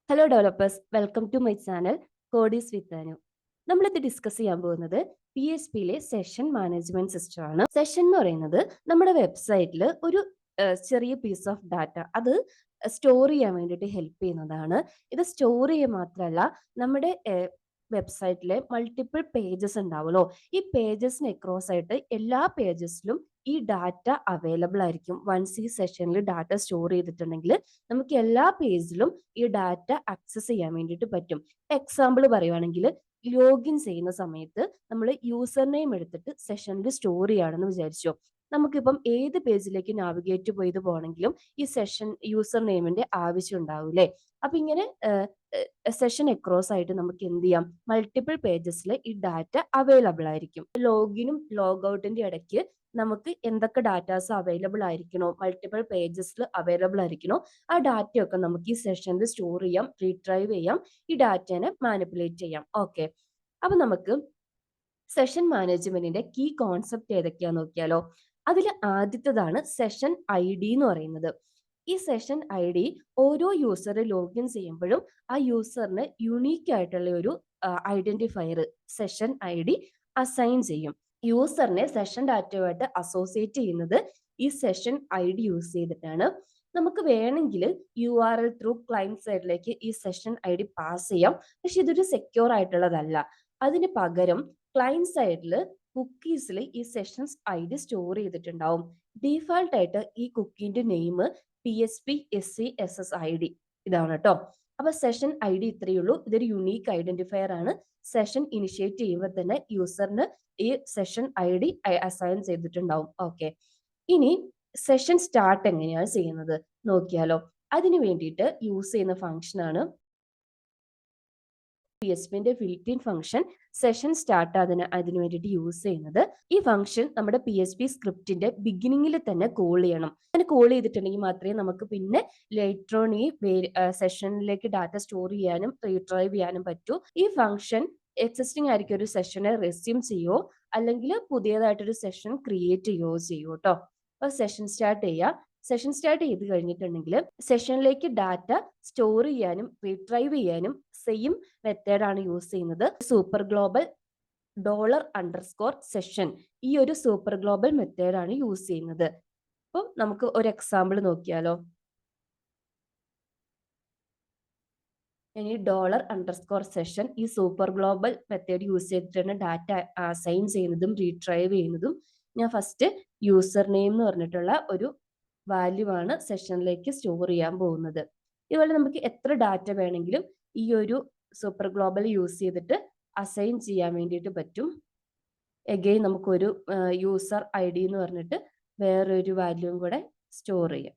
Hello developers, welcome to my channel Codies with Anu. നമ്മളിത് discuss ചെയ്യാൻ പോകുന്നത് PHPയിലെ സെഷൻ മാനേജ്മെന്റ് സിസ്റ്റം ആണ്. സെഷൻ എന്ന് പറയുന്നത് നമ്മുടെ വെബ്സൈറ്റിൽ ഒരു ചെറിയ പീസ് ഓഫ് ഡാറ്റ അത് സ്റ്റോർ ചെയ്യാൻ വേണ്ടിയിട്ട് ഹെൽപ്പ് ചെയ്യുന്നതാണ്. ഇത് സ്റ്റോർ ചെയ്യുക മാത്രമല്ല, നമ്മുടെ വെബ്സൈറ്റിലെ മൾട്ടിപ്പിൾ പേജസ് ഉണ്ടാവുമല്ലോ, ഈ പേജസിന് അക്രോസ് ആയിട്ട് എല്ലാ പേജസിലും ഈ ഡാറ്റ അവൈലബിൾ ആയിരിക്കും. വൺസ് ഈ സെഷനിൽ ഡാറ്റ സ്റ്റോർ ചെയ്തിട്ടുണ്ടെങ്കിൽ നമുക്ക് എല്ലാ പേജിലും ഈ ഡാറ്റ ആക്സസ് ചെയ്യാൻ വേണ്ടിയിട്ട് പറ്റും. എക്സാമ്പിൾ പറയുവാണെങ്കിൽ, ലോഗിൻ ചെയ്യുന്ന സമയത്ത് നമ്മൾ യൂസർ നെയിം എടുത്തിട്ട് സെഷനിൽ സ്റ്റോർ ചെയ്യുകയാണെന്ന് വിചാരിച്ചോ, നമുക്കിപ്പം ഏത് പേജിലേക്ക് നാവിഗേറ്റ് ചെയ്ത് പോകണമെങ്കിലും ഈ സെഷൻ യൂസർ നെയിമിന്റെ ആവശ്യം ഉണ്ടാവൂലേ. അപ്പൊ ഇങ്ങനെ സെഷൻ അക്രോസ് ആയിട്ട് നമുക്ക് എന്ത് ചെയ്യാം, മൾട്ടിപ്പിൾ പേജസിൽ ഈ ഡാറ്റ അവൈലബിൾ ആയിരിക്കും. ലോഗിനും ലോഗൌട്ടിന്റെ ഇടയ്ക്ക് നമുക്ക് എന്തൊക്കെ ഡാറ്റാസ് അവൈലബിൾ ആയിരിക്കണോ, മൾട്ടിപ്പിൾ പേജസിൽ അവൈലബിൾ ആയിരിക്കണോ, ആ ഡാറ്റയൊക്കെ നമുക്ക് ഈ സെഷനിൽ സ്റ്റോർ ചെയ്യാം, റീട്രൈവ് ചെയ്യാം, ഈ ഡാറ്റനെ മാനിപ്പുലേറ്റ് ചെയ്യാം. ഓക്കെ, അപ്പൊ നമുക്ക് സെഷൻ മാനേജ്മെന്റിന്റെ കീ കോൺസെപ്റ്റ് ഏതൊക്കെയാന്ന് നോക്കിയാലോ. അതിൽ ആദ്യത്തേതാണ് സെഷൻ ID എന്ന് പറയുന്നത്. ഈ സെഷൻ ID ഓരോ യൂസർ ലോഗിൻ ചെയ്യുമ്പോഴും ആ യൂസറിന് യുണീക്ക് ആയിട്ടുള്ള ഒരു ഐഡന്റിഫയർ സെഷൻ ID അസൈൻ ചെയ്യും. യൂസറിനെ സെഷൻ ഡാറ്റയുമായിട്ട് അസോസിയേറ്റ് ചെയ്യുന്നത് ഈ സെഷൻ ID യൂസ് ചെയ്തിട്ടാണ്. നമുക്ക് വേണമെങ്കിൽ URL ത്രൂ ക്ലയന്റ് സൈഡിലേക്ക് ഈ സെഷൻ ID പാസ് ചെയ്യാം, പക്ഷെ ഇതൊരു സെക്യൂർ ആയിട്ടുള്ളതല്ല. അതിന് പകരം ക്ലയന്റ് സൈഡിൽ കുക്കീസിൽ ഈ സെഷൻസ് ID സ്റ്റോർ ചെയ്തിട്ടുണ്ടാവും. ഡീഫാൾട്ട് ആയിട്ട് ഈ കുക്കീന്റെ നെയിം PHP SCSS ID ഇതാണ് കേട്ടോ. അപ്പൊ സെഷൻ ID ഇത്രയേ ഉള്ളൂ. ഇതൊരു യുണീക്ക് ഐഡന്റിഫയർ ആണ്. സെഷൻ ഇനിഷ്യേറ്റ് ചെയ്യുമ്പോൾ തന്നെ യൂസറിന് ഈ സെഷൻ ID അസൈൻ ചെയ്തിട്ടുണ്ടാവും. ഓക്കെ, ഇനി സെഷൻ സ്റ്റാർട്ട് എങ്ങനെയാണ് ചെയ്യുന്നത് നോക്കിയാലോ. അതിന് വേണ്ടിയിട്ട് യൂസ് ചെയ്യുന്ന ഫംഗ്ഷൻ ആണ് PHPന്റെ ബിൽറ്റ്-ഇൻ ഫംഗ്ഷൻ സെഷൻ സ്റ്റാർട്ട് അതിന് വേണ്ടിയിട്ട് യൂസ് ചെയ്യുന്നത്. ഈ ഫംഗ്ഷൻ നമ്മുടെ PHP സ്ക്രിപ്റ്റിന്റെ ബിഗിനിങ്ങിൽ തന്നെ കോൾ ചെയ്യണം. അങ്ങനെ കോൾ ചെയ്തിട്ടുണ്ടെങ്കിൽ മാത്രമേ നമുക്ക് പിന്നെ ലേറ്റർ ഓൺ ഈ സെഷനിലേക്ക് ഡാറ്റ സ്റ്റോർ ചെയ്യാനും റീട്രൈവ് ചെയ്യാനും പറ്റൂ. ഈ ഫംഗ്ഷൻ എക്സിസ്റ്റിംഗ് ആയിരിക്കും ഒരു സെഷനെ റെസ്യൂം ചെയ്യോ അല്ലെങ്കിൽ പുതിയതായിട്ടൊരു സെഷൻ ക്രിയേറ്റ് ചെയ്യുകയോ ചെയ്യൂ കേട്ടോ. അപ്പൊ സെഷൻ സ്റ്റാർട്ട് ചെയ്യുക. സെഷൻ സ്റ്റാർട്ട് ചെയ്ത് കഴിഞ്ഞിട്ടുണ്ടെങ്കിൽ സെഷനിലേക്ക് ഡാറ്റ സ്റ്റോർ ചെയ്യാനും റീട്രൈവ് ചെയ്യാനും സെയിം മെത്തേഡാണ് യൂസ് ചെയ്യുന്നത്. സൂപ്പർ ഗ്ലോബൽ $_സെഷൻ ഈ ഒരു സൂപ്പർ ഗ്ലോബൽ മെത്തേഡാണ് യൂസ് ചെയ്യുന്നത്. അപ്പം നമുക്ക് ഒരു എക്സാമ്പിൾ നോക്കിയാലോ. ഇനി $_സെഷൻ ഈ സൂപ്പർ ഗ്ലോബൽ മെത്തേഡ് യൂസ് ചെയ്തിട്ടാണ് ഡാറ്റ അസൈൻ ചെയ്യുന്നതും റീട്രൈവ് ചെയ്യുന്നതും. ഞാൻ ഫസ്റ്റ് യൂസർ നെയിം എന്ന് പറഞ്ഞിട്ടുള്ള ഒരു വാല്യൂ ആണ് സെഷനിലേക്ക് സ്റ്റോർ ചെയ്യാൻ പോകുന്നത്. ഇതുപോലെ നമുക്ക് എത്ര ഡാറ്റ വേണമെങ്കിലും ഈ ഒരു സൂപ്പർ ഗ്ലോബൽ യൂസ് ചെയ്തിട്ട് അസൈൻ ചെയ്യാൻ വേണ്ടിയിട്ട് പറ്റും. എഗെയിൻ നമുക്കൊരു യൂസർ ID എന്ന് പറഞ്ഞിട്ട് വേറൊരു വാല്യൂവും കൂടെ സ്റ്റോർ ചെയ്യാം.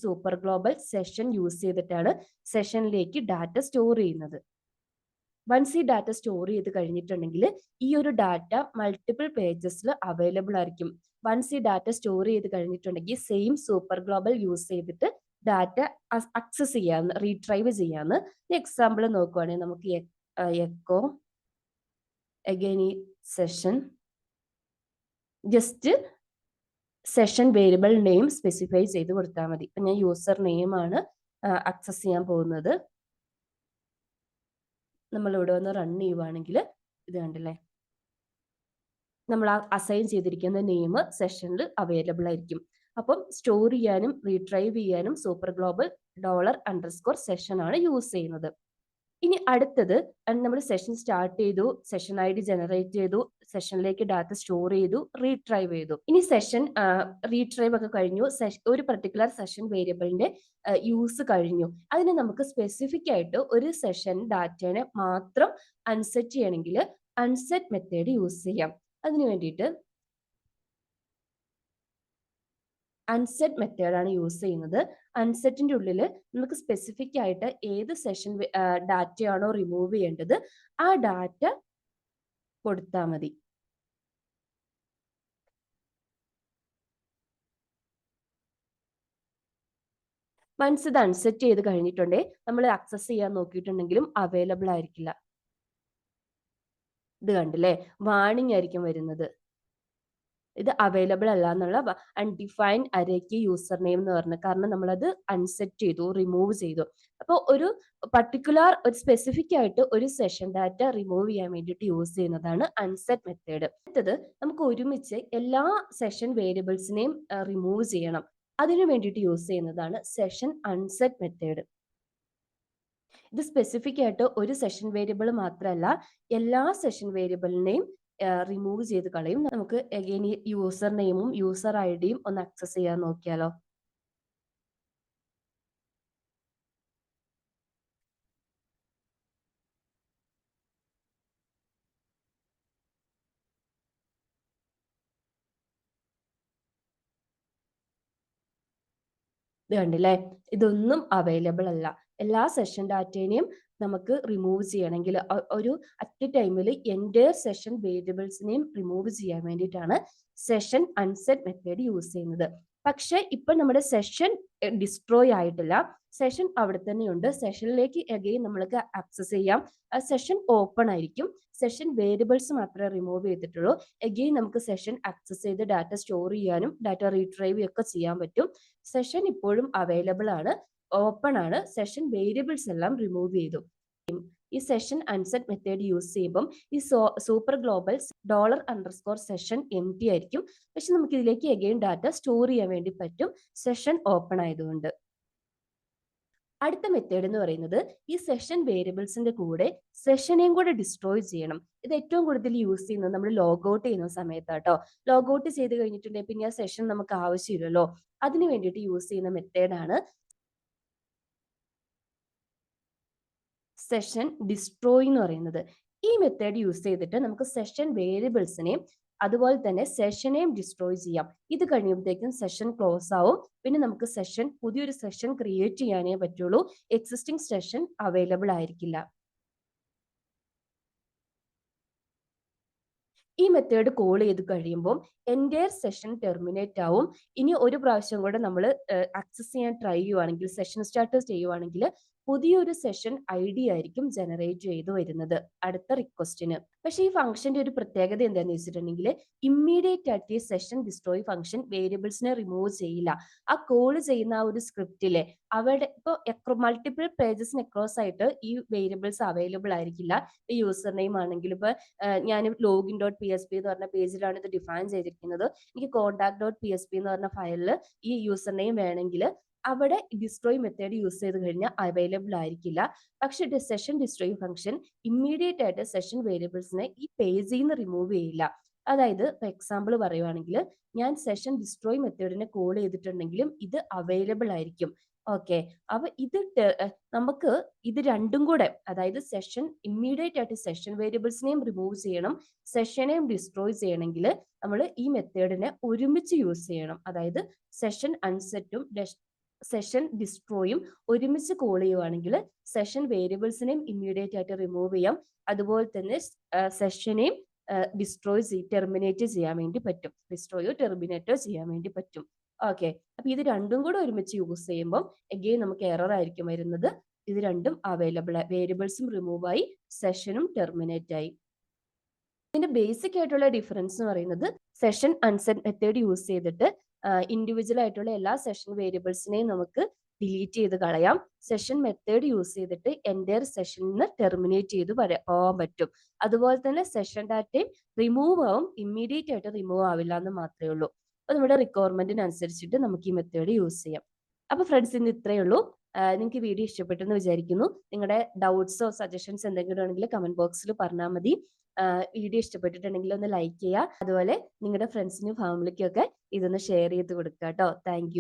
സൂപ്പർ ഗ്ലോബൽ സെഷൻ യൂസ് ചെയ്തിട്ടാണ് സെഷനിലേക്ക് ഡാറ്റ സ്റ്റോർ ചെയ്യുന്നത്. വൺസ് ഈ ഡാറ്റ സ്റ്റോർ ചെയ്ത് കഴിഞ്ഞിട്ടുണ്ടെങ്കിൽ ഈ ഒരു ഡാറ്റ മൾട്ടിപ്പിൾ പേജസിൽ അവൈലബിൾ ആയിരിക്കും. വൺസ് ഈ ഡാറ്റ സ്റ്റോർ ചെയ്ത് കഴിഞ്ഞിട്ടുണ്ടെങ്കിൽ സെയിം സൂപ്പർ ഗ്ലോബൽ യൂസ് ചെയ്തിട്ട് ഡാറ്റ ആക്സസ് ചെയ്യാന്ന്, റീട്രൈവ് ചെയ്യാന്ന്. എക്സാമ്പിൾ നോക്കുവാണെങ്കിൽ നമുക്ക് എക്കോ അഗൈൻ ഈ session just session variable name specify ചെയ്ത് കൊടുത്താൽ മതി. ഇപ്പൊ ഞാൻ യൂസർ നെയിം ആണ് ആക്സസ് ചെയ്യാൻ പോകുന്നത്. നമ്മൾ ഇവിടെ വന്ന് റൺ ചെയ്യുവാണെങ്കിൽ ഇത് കണ്ടില്ലേ, നമ്മൾ അസൈൻ ചെയ്തിരിക്കുന്ന നെയിം സെഷനിൽ അവൈലബിൾ ആയിരിക്കും. അപ്പം സ്റ്റോർ ചെയ്യാനും റീട്രൈവ് ചെയ്യാനും സൂപ്പർ ഗ്ലോബൽ $_സെഷൻ ആണ് യൂസ് ചെയ്യുന്നത്. ഇനി അടുത്തത്, നമ്മൾ സെഷൻ സ്റ്റാർട്ട് ചെയ്തു, സെഷൻ ID ജനറേറ്റ് ചെയ്തു, സെഷനിലേക്ക് ഡാറ്റ സ്റ്റോർ ചെയ്തു, റീട്രൈവ് ചെയ്തു. ഇനി സെഷൻ റീട്രൈവ് ഒക്കെ കഴിഞ്ഞു, ഒരു പർട്ടിക്കുലർ സെഷൻ വേരിയബിളിന്റെ യൂസ് കഴിഞ്ഞു. അതിന് നമുക്ക് സ്പെസിഫിക് ആയിട്ട് ഒരു സെഷൻ ഡാറ്റനെ മാത്രം അൺസെറ്റ് ചെയ്യണമെങ്കിൽ അൺസെറ്റ് മെത്തേഡ് യൂസ് ചെയ്യാം. അതിന് വേണ്ടിയിട്ട് അൺസെറ്റ് മെത്തേഡാണ് യൂസ് ചെയ്യുന്നത്. അൺസെറ്റിന്റെ ഉള്ളിൽ നമുക്ക് സ്പെസിഫിക് ആയിട്ട് ഏത് സെഷൻ ഡാറ്റയാണോ റിമൂവ് ചെയ്യേണ്ടത് ആ ഡാറ്റ കൊടുത്താൽ മതി. വൺസ് ഇത് അൺസെറ്റ് ചെയ്ത് കഴിഞ്ഞിട്ടുണ്ടെങ്കിൽ നമ്മൾ ആക്സസ് ചെയ്യാൻ നോക്കിയിട്ടുണ്ടെങ്കിലും അവൈലബിൾ ആയിരിക്കില്ല. ഇത് കണ്ടില്ലേ, വാണിംഗ് ആയിരിക്കും വരുന്നത്. ഇത് അവൈലബിൾ അല്ല എന്നുള്ള അൺഡിഫൈൻഡ് അരേക്ക് യൂസർ നെയിം എന്ന് പറഞ്ഞു. കാരണം നമ്മളത് അൺസെറ്റ് ചെയ്തു, റിമൂവ് ചെയ്തു. അപ്പോൾ ഒരു പർട്ടിക്കുലർ ഒരു സ്പെസിഫിക് ആയിട്ട് ഒരു സെഷൻ ഡാറ്റ റിമൂവ് ചെയ്യാൻ വേണ്ടിയിട്ട് യൂസ് ചെയ്യുന്നതാണ് അൺസെറ്റ് മെത്തേഡ്. അടുത്തത് നമുക്ക് ഒരുമിച്ച് എല്ലാ സെഷൻ വേരിയബിൾസിനെയും റിമൂവ് ചെയ്യണം. അതിനു വേണ്ടിയിട്ട് യൂസ് ചെയ്യുന്നതാണ് സെഷൻ അൺസെറ്റ് മെത്തേഡ്. ഇത് സ്പെസിഫിക് ആയിട്ട് ഒരു സെഷൻ വേരിയബിൾ മാത്രമല്ല, എല്ലാ സെഷൻ വേരിയബിളിനെയും റിമൂവ് ചെയ്ത് കളയും. നമുക്ക് അഗൈൻ ഈ യൂസർ നെയിമും യൂസർ ഐ ഡിയും ഒന്ന് ആക്സസ് ചെയ്യാൻ നോക്കിയാലോ. ഇത് കണ്ടില്ലേ, ഇതൊന്നും അവൈലബിൾ അല്ല. എല്ലാ സെഷൻ ഡാറ്റേനെയും നമുക്ക് റിമൂവ് ചെയ്യണമെങ്കിൽ ഒരു അറ്റ് എ ടൈമിൽ എൻ്റെ സെഷൻ വേരിയബിൾസിനെയും റിമൂവ് ചെയ്യാൻ വേണ്ടിയിട്ടാണ് സെഷൻ അൺസെറ്റ് മെത്തേഡ് യൂസ് ചെയ്യുന്നത്. പക്ഷെ ഇപ്പൊ നമ്മുടെ സെഷൻ ഡിസ്ട്രോയ് ആയിട്ടില്ല, സെഷൻ അവിടെ തന്നെയുണ്ട്. സെഷനിലേക്ക് അഗെയിൻ നമ്മൾക്ക് ആക്സസ് ചെയ്യാം. സെഷൻ ഓപ്പൺ ആയിരിക്കും. സെഷൻ വേരിയബിൾസ് മാത്രമേ റിമൂവ് ചെയ്തിട്ടുള്ളൂ. അഗെയിൻ നമുക്ക് സെഷൻ ആക്സസ് ചെയ്ത് ഡാറ്റ സ്റ്റോർ ചെയ്യാനും ഡാറ്റ റീട്രൈവ് ഒക്കെ ചെയ്യാൻ പറ്റും. സെഷൻ ഇപ്പോഴും അവൈലബിൾ ആണ്, ഓപ്പൺ ആണ്. സെഷൻ വേരിയബിൾസ് എല്ലാം റിമൂവ് ചെയ്തു. ഈ സെഷൻ അൺസെറ്റ് മെത്തേഡ് യൂസ് ചെയ്യുമ്പം ഈ super global $_session M T ആയിരിക്കും. പക്ഷെ നമുക്ക് ഇതിലേക്ക് അഗെയിൻ ഡാറ്റ സ്റ്റോർ ചെയ്യാൻ വേണ്ടി പറ്റും, സെഷൻ ഓപ്പൺ ആയതുകൊണ്ട്. അടുത്ത മെത്തേഡ് എന്ന് പറയുന്നത് ഈ സെഷൻ വേരിയബിൾസിന്റെ കൂടെ സെഷനെയും കൂടെ ഡിസ്ട്രോയ് ചെയ്യണം. ഇത് ഏറ്റവും കൂടുതൽ യൂസ് ചെയ്യുന്നത് നമ്മൾ ലോഗ് ഔട്ട് ചെയ്യുന്ന സമയത്താട്ടോ. ലോഗ് ഔട്ട് ചെയ്ത് കഴിഞ്ഞിട്ടുണ്ടെങ്കിൽ പിന്നെ ആ സെഷൻ നമുക്ക് ആവശ്യമില്ലല്ലോ. അതിന് വേണ്ടിയിട്ട് യൂസ് ചെയ്യുന്ന മെത്തേഡാണ് സെഷൻ ഡിസ്ട്രോയ് എന്ന് പറയുന്നത്. ഈ മെത്തേഡ് യൂസ് ചെയ്തിട്ട് നമുക്ക് സെഷൻ വേരിയബിൾസിനെയും അതുപോലെ തന്നെ സെഷനെയും ഡിസ്ട്രോയ് ചെയ്യാം. ഇത് കഴിയുമ്പോഴത്തേക്കും സെഷൻ ക്ലോസ് ആവും. പിന്നെ നമുക്ക് പുതിയൊരു സെഷൻ ക്രിയേറ്റ് ചെയ്യാനേ പറ്റുള്ളൂ. എക്സിസ്റ്റിംഗ് സെഷൻ അവൈലബിൾ ആയിരിക്കില്ല. ഈ മെത്തേഡ് കോൾ ചെയ്ത് കഴിയുമ്പോൾ എൻറ്റയർ സെഷൻ ടെർമിനേറ്റ് ആവും. ഇനി ഒരു പ്രാവശ്യം കൂടെ നമ്മൾ ആക്സസ് ചെയ്യാൻ ട്രൈ ചെയ്യുവാണെങ്കിൽ, സെഷൻ സ്റ്റാർട്ട് ചെയ്യുവാണെങ്കിൽ പുതിയൊരു സെഷൻ ഐ ഡി ആയിരിക്കും ജനറേറ്റ് ചെയ്ത് വരുന്നത് അടുത്ത റിക്വസ്റ്റിന്. പക്ഷേ ഈ ഫംഗ്ഷന്റെ ഒരു പ്രത്യേകത എന്താണെന്ന് വെച്ചിട്ടുണ്ടെങ്കിൽ ഇമ്മീഡിയറ്റ് ആയിട്ട് ഈ സെഷൻ ഡിസ്ട്രോയ് ഫംഗ്ഷൻ വേരിയബിൾസിനെ റിമൂവ് ചെയ്യില്ല. ആ കോൾ ചെയ്യുന്ന ആ ഒരു സ്ക്രിപ്റ്റിലെ അവിടെ ഇപ്പോൾ മൾട്ടിപ്പിൾ പേജസിന് അക്രോസ് ആയിട്ട് ഈ വേരിയബിൾസ് അവൈലബിൾ ആയിരിക്കില്ല. യൂസർ നെയിം ആണെങ്കിൽ ഇപ്പോൾ ഞാൻ login.php എന്ന് പറഞ്ഞ പേജിലാണ് ഇത് ഡിഫൈൻ ചെയ്തിരിക്കുന്നത്. എനിക്ക് contact.php എന്ന് പറഞ്ഞ ഫയലിൽ ഈ യൂസർ നെയിം വേണമെങ്കിൽ അവിടെ ഡിസ്ട്രോയ് മെത്തേഡ് യൂസ് ചെയ്ത് കഴിഞ്ഞാൽ അവൈലബിൾ ആയിരിക്കില്ല. പക്ഷെ സെഷൻ ഡിസ്ട്രോയ് ഫംഗ്ഷൻ ഇമ്മീഡിയറ്റ് ആയിട്ട് സെഷൻ വേരിയബിൾസിനെ ഈ പേജിൽ നിന്ന് റിമൂവ് ചെയ്യില്ല. അതായത് ഇപ്പോൾ എക്സാമ്പിൾ പറയുവാണെങ്കിൽ ഞാൻ സെഷൻ ഡിസ്ട്രോയ് മെത്തേഡിനെ കോൾ ചെയ്തിട്ടുണ്ടെങ്കിലും ഇത് അവൈലബിൾ ആയിരിക്കും. ഓക്കെ, അപ്പൊ നമുക്ക് ഇത് രണ്ടും കൂടെ, അതായത് സെഷൻ ഇമ്മീഡിയറ്റ് ആയിട്ട് സെഷൻ വേരിയബിൾസിനെയും റിമൂവ് ചെയ്യണം, സെഷനെയും ഡിസ്ട്രോയ് ചെയ്യണമെങ്കിൽ നമ്മൾ ഈ മെത്തേഡിനെ ഒരുമിച്ച് യൂസ് ചെയ്യണം. അതായത് സെഷൻ അൺസെറ്റും സെഷൻ ഡിസ്ട്രോയും ഒരുമിച്ച് കോൾ ചെയ്യുവാണെങ്കിൽ സെഷൻ വേരിയബിൾസിനെയും ഇമ്മീഡിയറ്റ് ആയിട്ട് റിമൂവ് ചെയ്യാം. അതുപോലെ തന്നെ സെഷനെയും ടെർമിനേറ്റ് ചെയ്യാൻ വേണ്ടി പറ്റും. ഡിസ്ട്രോയോ ടെർമിനേറ്റോ ചെയ്യാൻ വേണ്ടി പറ്റും. ഓക്കെ, അപ്പൊ ഇത് രണ്ടും കൂടെ ഒരുമിച്ച് യൂസ് ചെയ്യുമ്പോൾ എഗെയിൻ നമുക്ക് എറർ ആയിരിക്കും വരുന്നത്. ഇത് രണ്ടും അവൈലബിൾ ആയി, വേരിയബിൾസും റിമൂവ് ആയി, സെഷനും ടെർമിനേറ്റ് ആയി. ഇതിന്റെ ബേസിക് ആയിട്ടുള്ള ഡിഫറൻസ് എന്ന് പറയുന്നത് സെഷൻ അൺസെറ്റ് മെത്തേഡ് യൂസ് ചെയ്തിട്ട് ഇൻഡിവിജ്വൽ ആയിട്ടുള്ള എല്ലാ സെഷൻ വേരിയബിൾസിനെയും നമുക്ക് ഡിലീറ്റ് ചെയ്ത് കളയാം. സെഷൻ മെത്തേഡ് യൂസ് ചെയ്തിട്ട് എൻറ്റയർ സെഷനിൽ ടെർമിനേറ്റ് ചെയ്ത് പോകാൻ പറ്റും. അതുപോലെ തന്നെ സെഷൻ ഡാറ്റയും റിമൂവ് ആവും, ഇമ്മീഡിയറ്റ് ആയിട്ട് റിമൂവ് ആവില്ല എന്ന് മാത്രമേ ഉള്ളൂ. അപ്പൊ നമ്മുടെ റിക്വയർമെന്റിനനുസരിച്ചിട്ട് നമുക്ക് ഈ മെത്തേഡ് യൂസ് ചെയ്യാം. അപ്പൊ ഫ്രണ്ട്സ്, ഇന്ന് ഇത്രയേ ഉള്ളൂ. നിങ്ങൾക്ക് വീഡിയോ ഇഷ്ടപ്പെട്ടെന്ന് വിചാരിക്കുന്നു. നിങ്ങളുടെ ഡൗട്ട്സോ സജഷൻസ് എന്തെങ്കിലും ആണെങ്കിൽ കമന്റ് ബോക്സിൽ പറഞ്ഞാൽ മതി. വീഡിയോ ഇഷ്ടപ്പെട്ടിട്ടുണ്ടെങ്കിൽ ഒന്ന് ലൈക്ക് ചെയ്യുക. അതുപോലെ നിങ്ങളുടെ ഫ്രണ്ട്സിനും ഫാമിലിക്കും ഒക്കെ ഇതൊന്ന് ഷെയർ ചെയ്ത് കൊടുക്കുക കേട്ടോ. താങ്ക്